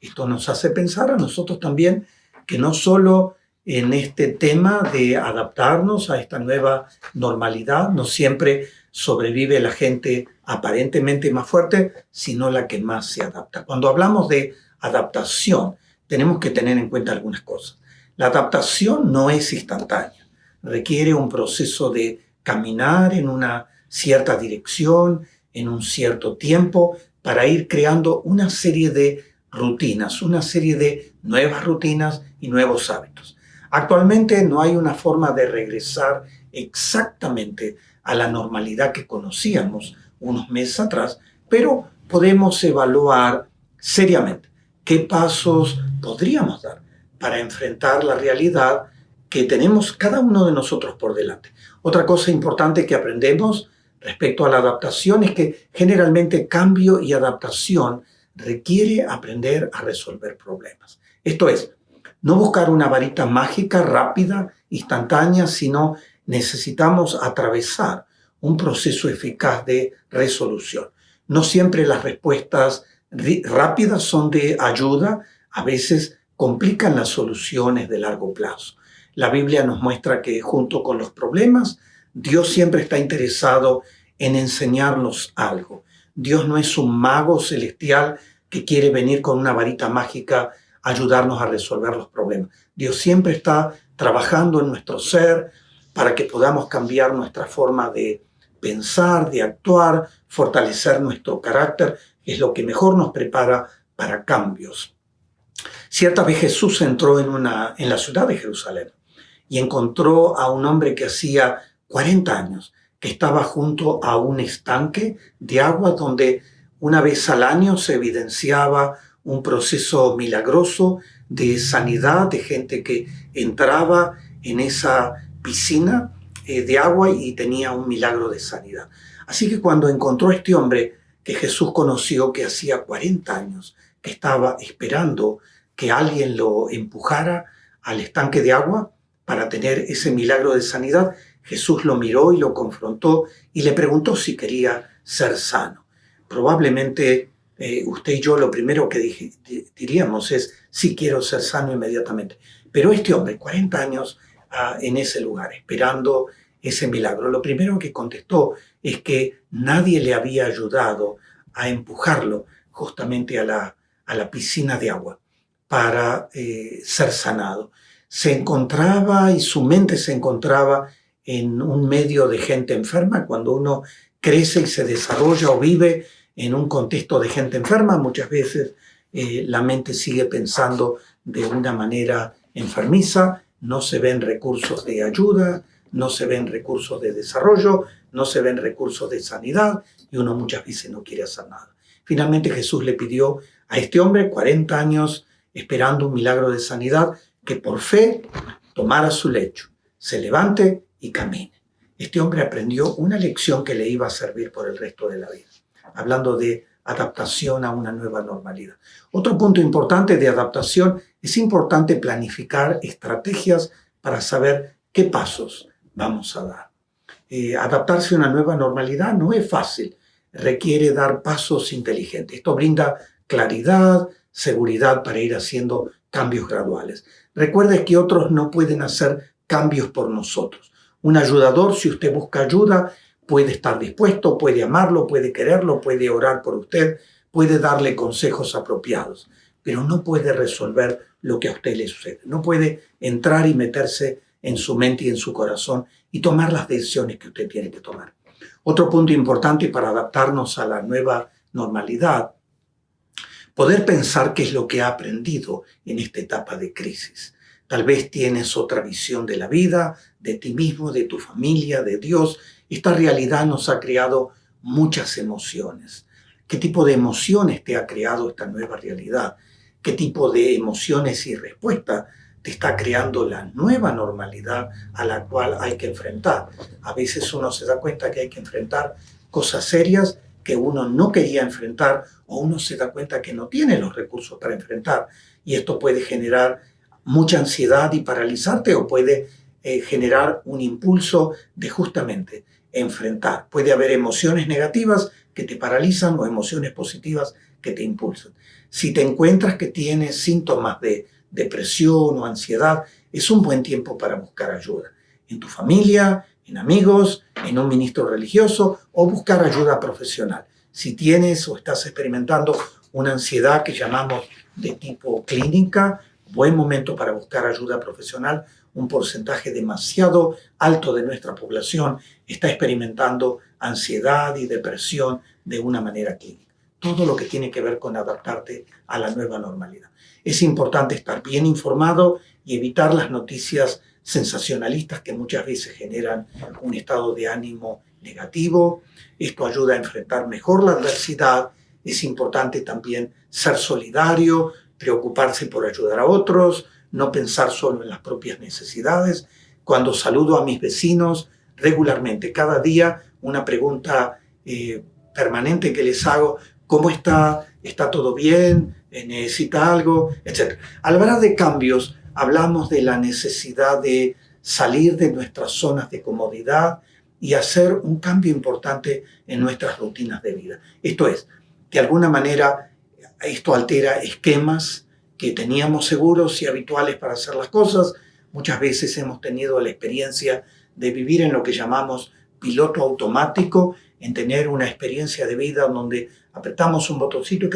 Esto nos hace pensar a nosotros también que no solo en este tema de adaptarnos a esta nueva normalidad, no siempre sobrevive la gente aparentemente más fuerte, sino la que más se adapta. Cuando hablamos de adaptación, tenemos que tener en cuenta algunas cosas. La adaptación no es instantánea, requiere un proceso de caminar en una cierta dirección, en un cierto tiempo, para ir creando una serie de rutinas, una serie de nuevas rutinas y nuevos hábitos. Actualmente no hay una forma de regresar exactamente a la normalidad que conocíamos unos meses atrás, pero podemos evaluar seriamente qué pasos podríamos dar para enfrentar la realidad que tenemos cada uno de nosotros por delante. Otra cosa importante que aprendemos respecto a la adaptación es que generalmente cambio y adaptación requiere aprender a resolver problemas. Esto es, no buscar una varita mágica, rápida, instantánea, sino necesitamos atravesar un proceso eficaz de resolución. No siempre las respuestas rápidas son de ayuda, a veces complican las soluciones de largo plazo. La Biblia nos muestra que junto con los problemas, Dios siempre está interesado en enseñarnos algo. Dios no es un mago celestial que quiere venir con una varita mágica a ayudarnos a resolver los problemas. Dios siempre está trabajando en nuestro ser para que podamos cambiar nuestra forma de pensar, de actuar, fortalecer nuestro carácter, es lo que mejor nos prepara para cambios. Cierta vez Jesús entró en la ciudad de Jerusalén y encontró a un hombre que hacía 40 años, que estaba junto a un estanque de agua donde una vez al año se evidenciaba un proceso milagroso de sanidad, de gente que entraba en esa piscina de agua y tenía un milagro de sanidad. Así que cuando encontró a este hombre que Jesús conoció, que hacía 40 años, que estaba esperando que alguien lo empujara al estanque de agua para tener ese milagro de sanidad, Jesús lo miró y lo confrontó y le preguntó si quería ser sano. Probablemente usted y yo lo primero que diríamos es, sí quiero ser sano inmediatamente. Pero este hombre, 40 años en ese lugar, esperando ese milagro, lo primero que contestó es que nadie le había ayudado a empujarlo justamente a la piscina de agua para ser sanado. Se encontraba y su mente se encontraba en un medio de gente enferma. Cuando uno crece y se desarrolla o vive en un contexto de gente enferma, muchas veces la mente sigue pensando de una manera enfermiza, no se ven recursos de ayuda, no se ven recursos de desarrollo, no se ven recursos de sanidad y uno muchas veces no quiere hacer nada. Finalmente Jesús le pidió a este hombre, 40 años esperando un milagro de sanidad, que por fe tomara su lecho, se levante y camine. Este hombre aprendió una lección que le iba a servir por el resto de la vida, hablando de adaptación a una nueva normalidad. Otro punto importante de adaptación, es importante planificar estrategias para saber qué pasos vamos a dar. Adaptarse a una nueva normalidad no es fácil, requiere dar pasos inteligentes. Esto brinda claridad, seguridad para ir haciendo cambios graduales. Recuerde que otros no pueden hacer cambios por nosotros. Un ayudador, si usted busca ayuda, puede estar dispuesto, puede amarlo, puede quererlo, puede orar por usted, puede darle consejos apropiados, pero no puede resolver lo que a usted le sucede. No puede entrar y meterse en su mente y en su corazón y tomar las decisiones que usted tiene que tomar. Otro punto importante para adaptarnos a la nueva normalidad, poder pensar qué es lo que ha aprendido en esta etapa de crisis. Tal vez tienes otra visión de la vida, de ti mismo, de tu familia, de Dios. Esta realidad nos ha creado muchas emociones. ¿Qué tipo de emociones te ha creado esta nueva realidad? ¿Qué tipo de emociones y respuestas te está creando la nueva normalidad a la cual hay que enfrentar? A veces uno se da cuenta que hay que enfrentar cosas serias que uno no quería enfrentar, o uno se da cuenta que no tiene los recursos para enfrentar. Y esto puede generar mucha ansiedad y paralizarte, o puede generar un impulso de justamente enfrentar. Puede haber emociones negativas que te paralizan o emociones positivas que te impulsan. Si te encuentras que tienes síntomas de depresión o ansiedad, es un buen tiempo para buscar ayuda. En tu familia, en amigos, en un ministro religioso, o buscar ayuda profesional. Si tienes o estás experimentando una ansiedad que llamamos de tipo clínica, buen momento para buscar ayuda profesional. Un porcentaje demasiado alto de nuestra población está experimentando ansiedad y depresión de una manera clínica. Todo lo que tiene que ver con adaptarte a la nueva normalidad. Es importante estar bien informado y evitar las noticias sensacionalistas que muchas veces generan un estado de ánimo negativo. Esto ayuda a enfrentar mejor la adversidad. Es importante también ser solidario, preocuparse por ayudar a otros, no pensar solo en las propias necesidades. Cuando saludo a mis vecinos regularmente, cada día, una pregunta permanente que les hago: ¿cómo está? ¿Está todo bien? ¿Necesita algo? Etc. Al hablar de cambios, hablamos de la necesidad de salir de nuestras zonas de comodidad y hacer un cambio importante en nuestras rutinas de vida. Esto es, de alguna manera, esto altera esquemas que teníamos seguros y habituales para hacer las cosas. Muchas veces hemos tenido la experiencia de vivir en lo que llamamos piloto automático, en tener una experiencia de vida donde apretamos un botoncito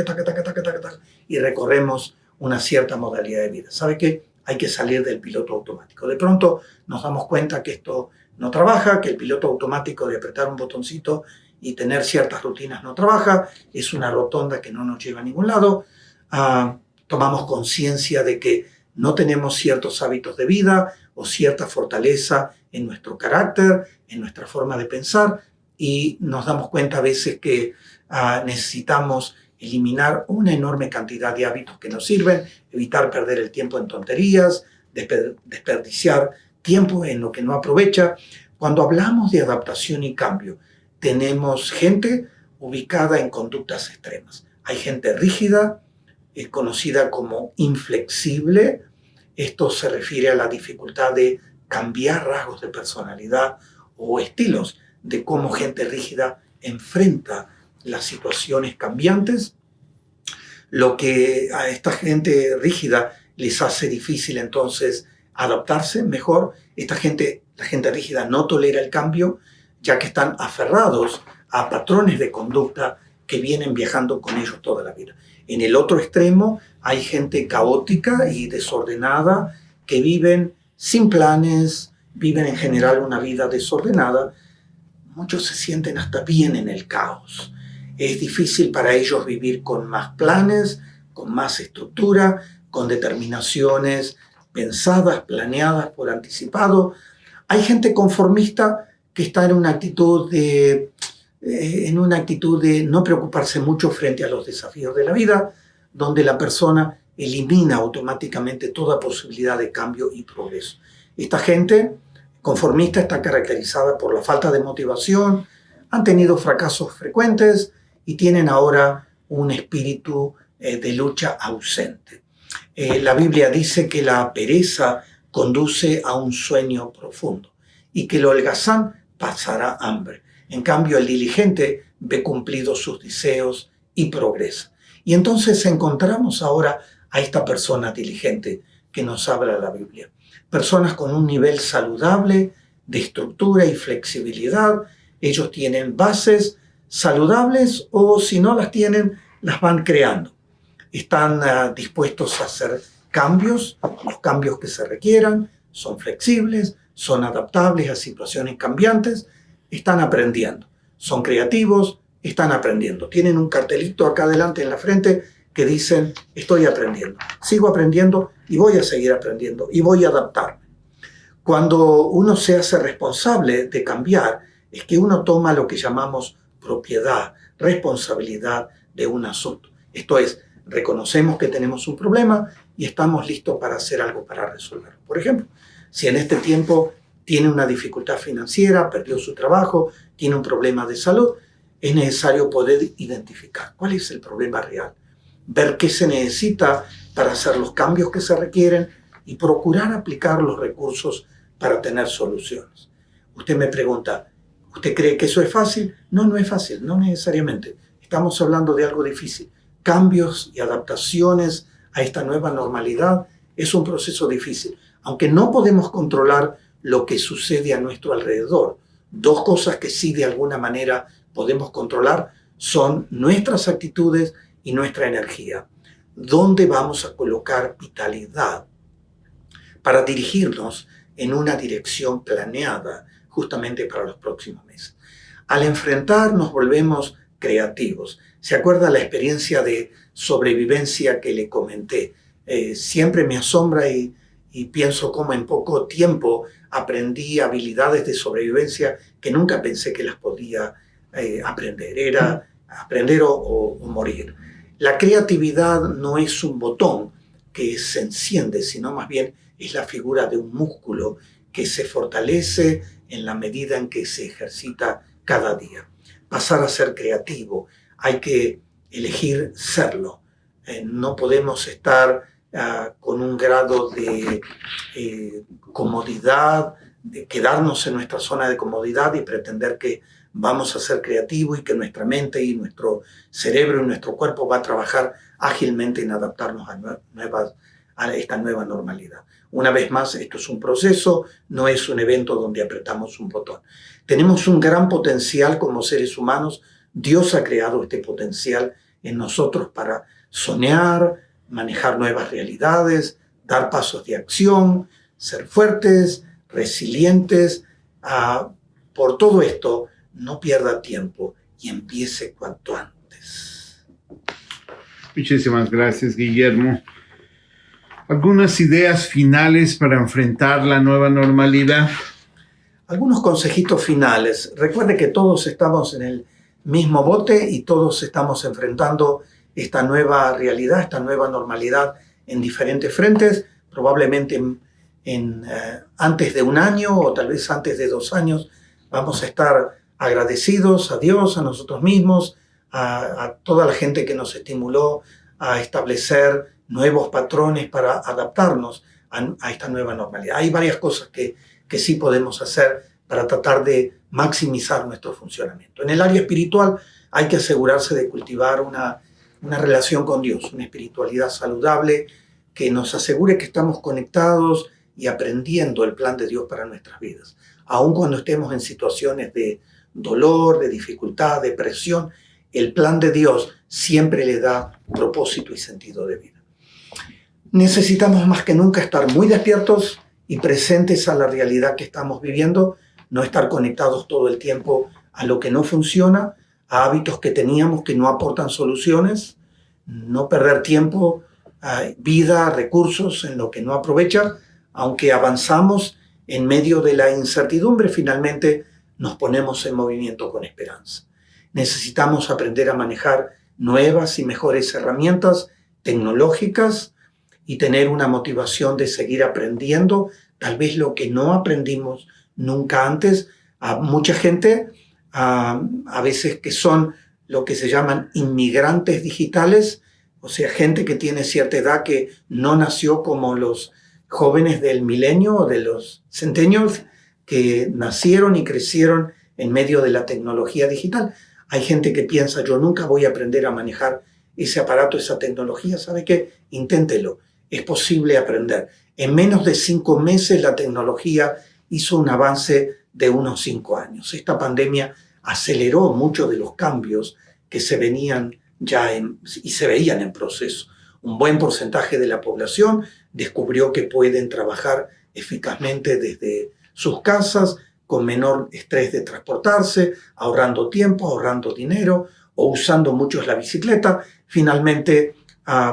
y recorremos una cierta modalidad de vida. ¿Sabe qué? Hay que salir del piloto automático. De pronto nos damos cuenta que esto no trabaja, que el piloto automático de apretar un botoncito y tener ciertas rutinas no trabaja, es una rotonda que no nos lleva a ningún lado. Tomamos conciencia de que no tenemos ciertos hábitos de vida o cierta fortaleza en nuestro carácter, en nuestra forma de pensar, y nos damos cuenta a veces que necesitamos eliminar una enorme cantidad de hábitos que nos sirven, evitar perder el tiempo en tonterías, desperdiciar tiempo en lo que no aprovecha. Cuando hablamos de adaptación y cambio, tenemos gente ubicada en conductas extremas. Hay gente rígida, conocida como inflexible. Esto se refiere a la dificultad de cambiar rasgos de personalidad o estilos, de cómo gente rígida enfrenta las situaciones cambiantes, lo que a esta gente rígida les hace difícil entonces adaptarse mejor. La gente rígida no tolera el cambio, ya que están aferrados a patrones de conducta que vienen viajando con ellos toda la vida. En el otro extremo hay gente caótica y desordenada que viven sin planes, viven en general una vida desordenada. Muchos se sienten hasta bien en el caos. Es difícil para ellos vivir con más planes, con más estructura, con determinaciones pensadas, planeadas por anticipado. Hay gente conformista que está en una actitud de no preocuparse mucho frente a los desafíos de la vida, donde la persona elimina automáticamente toda posibilidad de cambio y progreso. Esta gente conformista está caracterizada por la falta de motivación, han tenido fracasos frecuentes y tienen ahora un espíritu de lucha ausente. La Biblia dice que la pereza conduce a un sueño profundo y que el holgazán pasará hambre. En cambio, el diligente ve cumplidos sus deseos y progresa. Y entonces encontramos ahora a esta persona diligente que nos habla la Biblia. Personas con un nivel saludable de estructura y flexibilidad. Ellos tienen bases saludables o si no las tienen, las van creando. Están dispuestos a hacer cambios, los cambios que se requieran, son flexibles, son adaptables a situaciones cambiantes, están aprendiendo, son creativos, están aprendiendo. Tienen un cartelito acá adelante en la frente que dicen, estoy aprendiendo, sigo aprendiendo y voy a seguir aprendiendo y voy a adaptarme. Cuando uno se hace responsable de cambiar, es que uno toma lo que llamamos propiedad, responsabilidad de un asunto. Esto es, reconocemos que tenemos un problema y estamos listos para hacer algo para resolverlo. Por ejemplo, si en este tiempo tiene una dificultad financiera, perdió su trabajo, tiene un problema de salud, es necesario poder identificar cuál es el problema real, ver qué se necesita para hacer los cambios que se requieren y procurar aplicar los recursos para tener soluciones. Usted me pregunta, ¿usted cree que eso es fácil? No, no es fácil, no necesariamente. Estamos hablando de algo difícil. Cambios y adaptaciones a esta nueva normalidad es un proceso difícil. Aunque no podemos controlar lo que sucede a nuestro alrededor, dos cosas que sí de alguna manera podemos controlar son nuestras actitudes y nuestra energía. ¿Dónde vamos a colocar vitalidad para dirigirnos en una dirección planeada justamente para los próximos meses? Al enfrentar nos volvemos creativos. ¿Se acuerda la experiencia de sobrevivencia que le comenté? Siempre me asombra y pienso cómo en poco tiempo aprendí habilidades de sobrevivencia que nunca pensé que las podía aprender. Era aprender o morir. La creatividad no es un botón que se enciende, sino más bien es la figura de un músculo que se fortalece en la medida en que se ejercita cada día. Pasar a ser creativo, hay que elegir serlo. No podemos estar con un grado de comodidad, de quedarnos en nuestra zona de comodidad y pretender que vamos a ser creativos y que nuestra mente y nuestro cerebro y nuestro cuerpo va a trabajar ágilmente en adaptarnos a esta nueva normalidad. Una vez más, esto es un proceso, no es un evento donde apretamos un botón. Tenemos un gran potencial como seres humanos. Dios ha creado este potencial en nosotros para soñar, manejar nuevas realidades, dar pasos de acción, ser fuertes, resilientes. Por todo esto, no pierda tiempo y empiece cuanto antes. Muchísimas gracias, Guillermo. ¿Algunas ideas finales para enfrentar la nueva normalidad? Algunos consejitos finales. Recuerde que todos estamos en el mismo bote y todos estamos enfrentando esta nueva realidad, esta nueva normalidad en diferentes frentes, probablemente antes de un año o tal vez antes de 2 años. Vamos a estar agradecidos a Dios, a nosotros mismos, a toda la gente que nos estimuló a establecer nuevos patrones para adaptarnos a esta nueva normalidad. Hay varias cosas que sí podemos hacer para tratar de maximizar nuestro funcionamiento. En el área espiritual hay que asegurarse de cultivar una relación con Dios, una espiritualidad saludable que nos asegure que estamos conectados y aprendiendo el plan de Dios para nuestras vidas. Aun cuando estemos en situaciones de dolor, de dificultad, de presión, el plan de Dios siempre le da propósito y sentido de vida. Necesitamos más que nunca estar muy despiertos y presentes a la realidad que estamos viviendo, no estar conectados todo el tiempo a lo que no funciona, a hábitos que teníamos que no aportan soluciones, no perder tiempo, vida, recursos en lo que no aprovecha. Aunque avanzamos en medio de la incertidumbre, finalmente nos ponemos en movimiento con esperanza. Necesitamos aprender a manejar nuevas y mejores herramientas tecnológicas y tener una motivación de seguir aprendiendo, tal vez lo que no aprendimos nunca antes. A mucha gente, a veces que son lo que se llaman inmigrantes digitales, o sea, gente que tiene cierta edad que no nació como los jóvenes del milenio o de los centennials, que nacieron y crecieron en medio de la tecnología digital. Hay gente que piensa, yo nunca voy a aprender a manejar ese aparato, esa tecnología, ¿sabe qué? Inténtelo. Es posible aprender. En menos de 5 meses la tecnología hizo un avance de unos 5 años. Esta pandemia aceleró muchos de los cambios que se venían y se veían en proceso. Un buen porcentaje de la población descubrió que pueden trabajar eficazmente desde sus casas, con menor estrés de transportarse, ahorrando tiempo, ahorrando dinero o usando muchos la bicicleta. Finalmente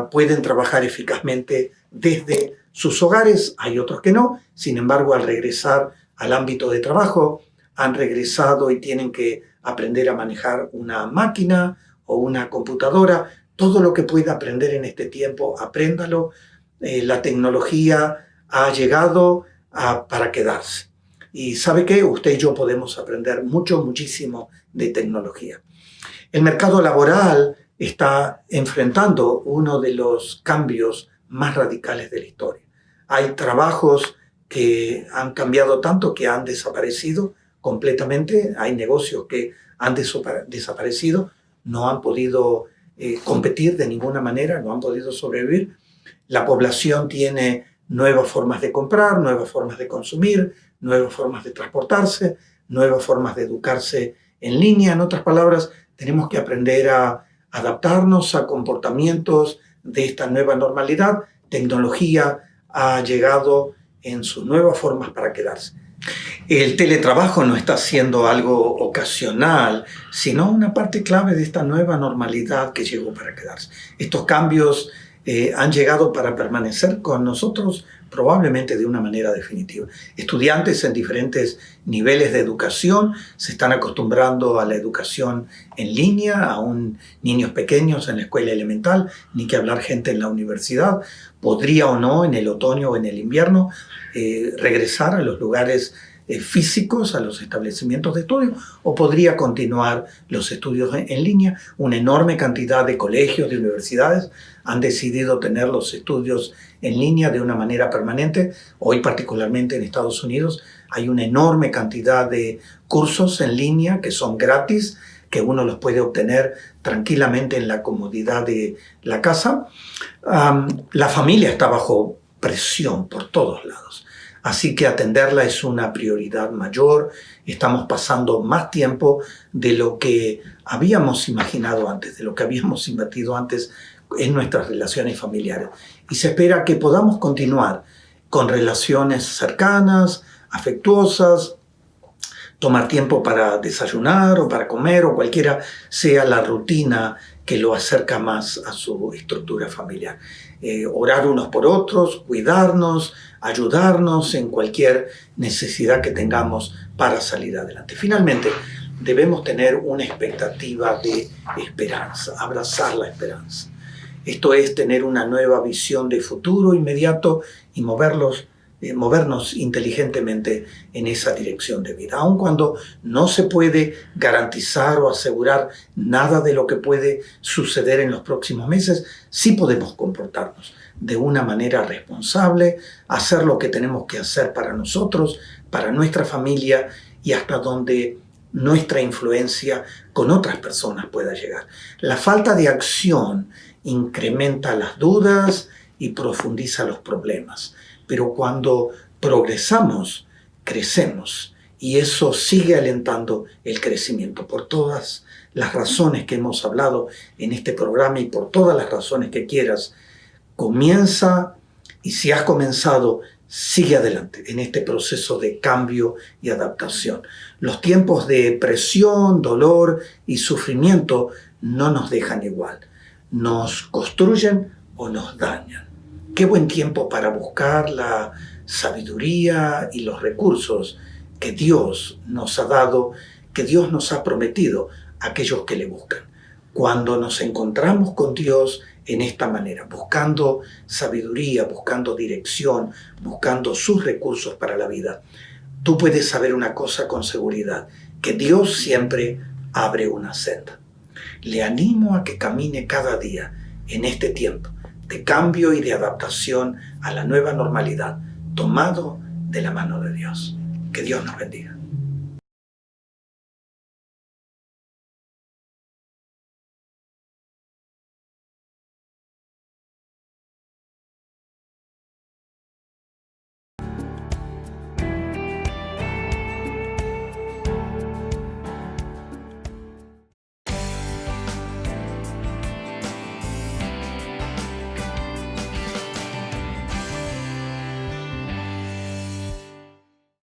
pueden trabajar eficazmente desde sus hogares. Hay otros que no. Sin embargo, al regresar al ámbito de trabajo, han regresado y tienen que aprender a manejar una máquina o una computadora. Todo lo que pueda aprender en este tiempo, apréndalo. La tecnología ha llegado para quedarse. Y ¿sabe qué? Usted y yo podemos aprender muchísimo de tecnología. El mercado laboral está enfrentando uno de los cambios más radicales de la historia. Hay trabajos que han cambiado tanto que han desaparecido completamente. Hay negocios que han desaparecido, no han podido competir de ninguna manera, no han podido sobrevivir. La población tiene nuevas formas de comprar, nuevas formas de consumir, nuevas formas de transportarse, nuevas formas de educarse en línea. En otras palabras, tenemos que aprender a adaptarnos a comportamientos de esta nueva normalidad. Tecnología ha llegado en sus nuevas formas para quedarse. El teletrabajo no está siendo algo ocasional, sino una parte clave de esta nueva normalidad que llegó para quedarse. Estos cambios han llegado para permanecer con nosotros probablemente de una manera definitiva. Estudiantes en diferentes niveles de educación se están acostumbrando a la educación en línea, aún niños pequeños en la escuela elemental, ni que hablar gente en la universidad. Podría o no en el otoño o en el invierno regresar a los lugares físicos, a los establecimientos de estudio, o podría continuar los estudios en línea. Una enorme cantidad de colegios, de universidades han decidido tener los estudios en línea de una manera permanente. Hoy, particularmente en Estados Unidos, hay una enorme cantidad de cursos en línea que son gratis, que uno los puede obtener tranquilamente en la comodidad de la casa. La familia está bajo presión por todos lados. Así que atenderla es una prioridad mayor. Estamos pasando más tiempo de lo que habíamos imaginado antes, de lo que habíamos invertido antes en nuestras relaciones familiares. Y se espera que podamos continuar con relaciones cercanas, afectuosas, tomar tiempo para desayunar o para comer o cualquiera sea la rutina que lo acerca más a su estructura familiar. Orar unos por otros, cuidarnos, ayudarnos en cualquier necesidad que tengamos para salir adelante. Finalmente, debemos tener una expectativa de esperanza, abrazar la esperanza. Esto es tener una nueva visión de futuro inmediato y movernos inteligentemente en esa dirección de vida. Aun cuando no se puede garantizar o asegurar nada de lo que puede suceder en los próximos meses, sí podemos comportarnos de una manera responsable, hacer lo que tenemos que hacer para nosotros, para nuestra familia y hasta donde nuestra influencia con otras personas pueda llegar. La falta de acción incrementa las dudas y profundiza los problemas. Pero cuando progresamos, crecemos y eso sigue alentando el crecimiento. Por todas las razones que hemos hablado en este programa y por todas las razones que quieras, comienza y si has comenzado, sigue adelante en este proceso de cambio y adaptación. Los tiempos de presión, dolor y sufrimiento no nos dejan igual. Nos construyen o nos dañan. Qué buen tiempo para buscar la sabiduría y los recursos que Dios nos ha dado, que Dios nos ha prometido a aquellos que le buscan. Cuando nos encontramos con Dios en esta manera, buscando sabiduría, buscando dirección, buscando sus recursos para la vida, tú puedes saber una cosa con seguridad, que Dios siempre abre una senda. Le animo a que camine cada día en este tiempo de cambio y de adaptación a la nueva normalidad, tomado de la mano de Dios. Que Dios nos bendiga.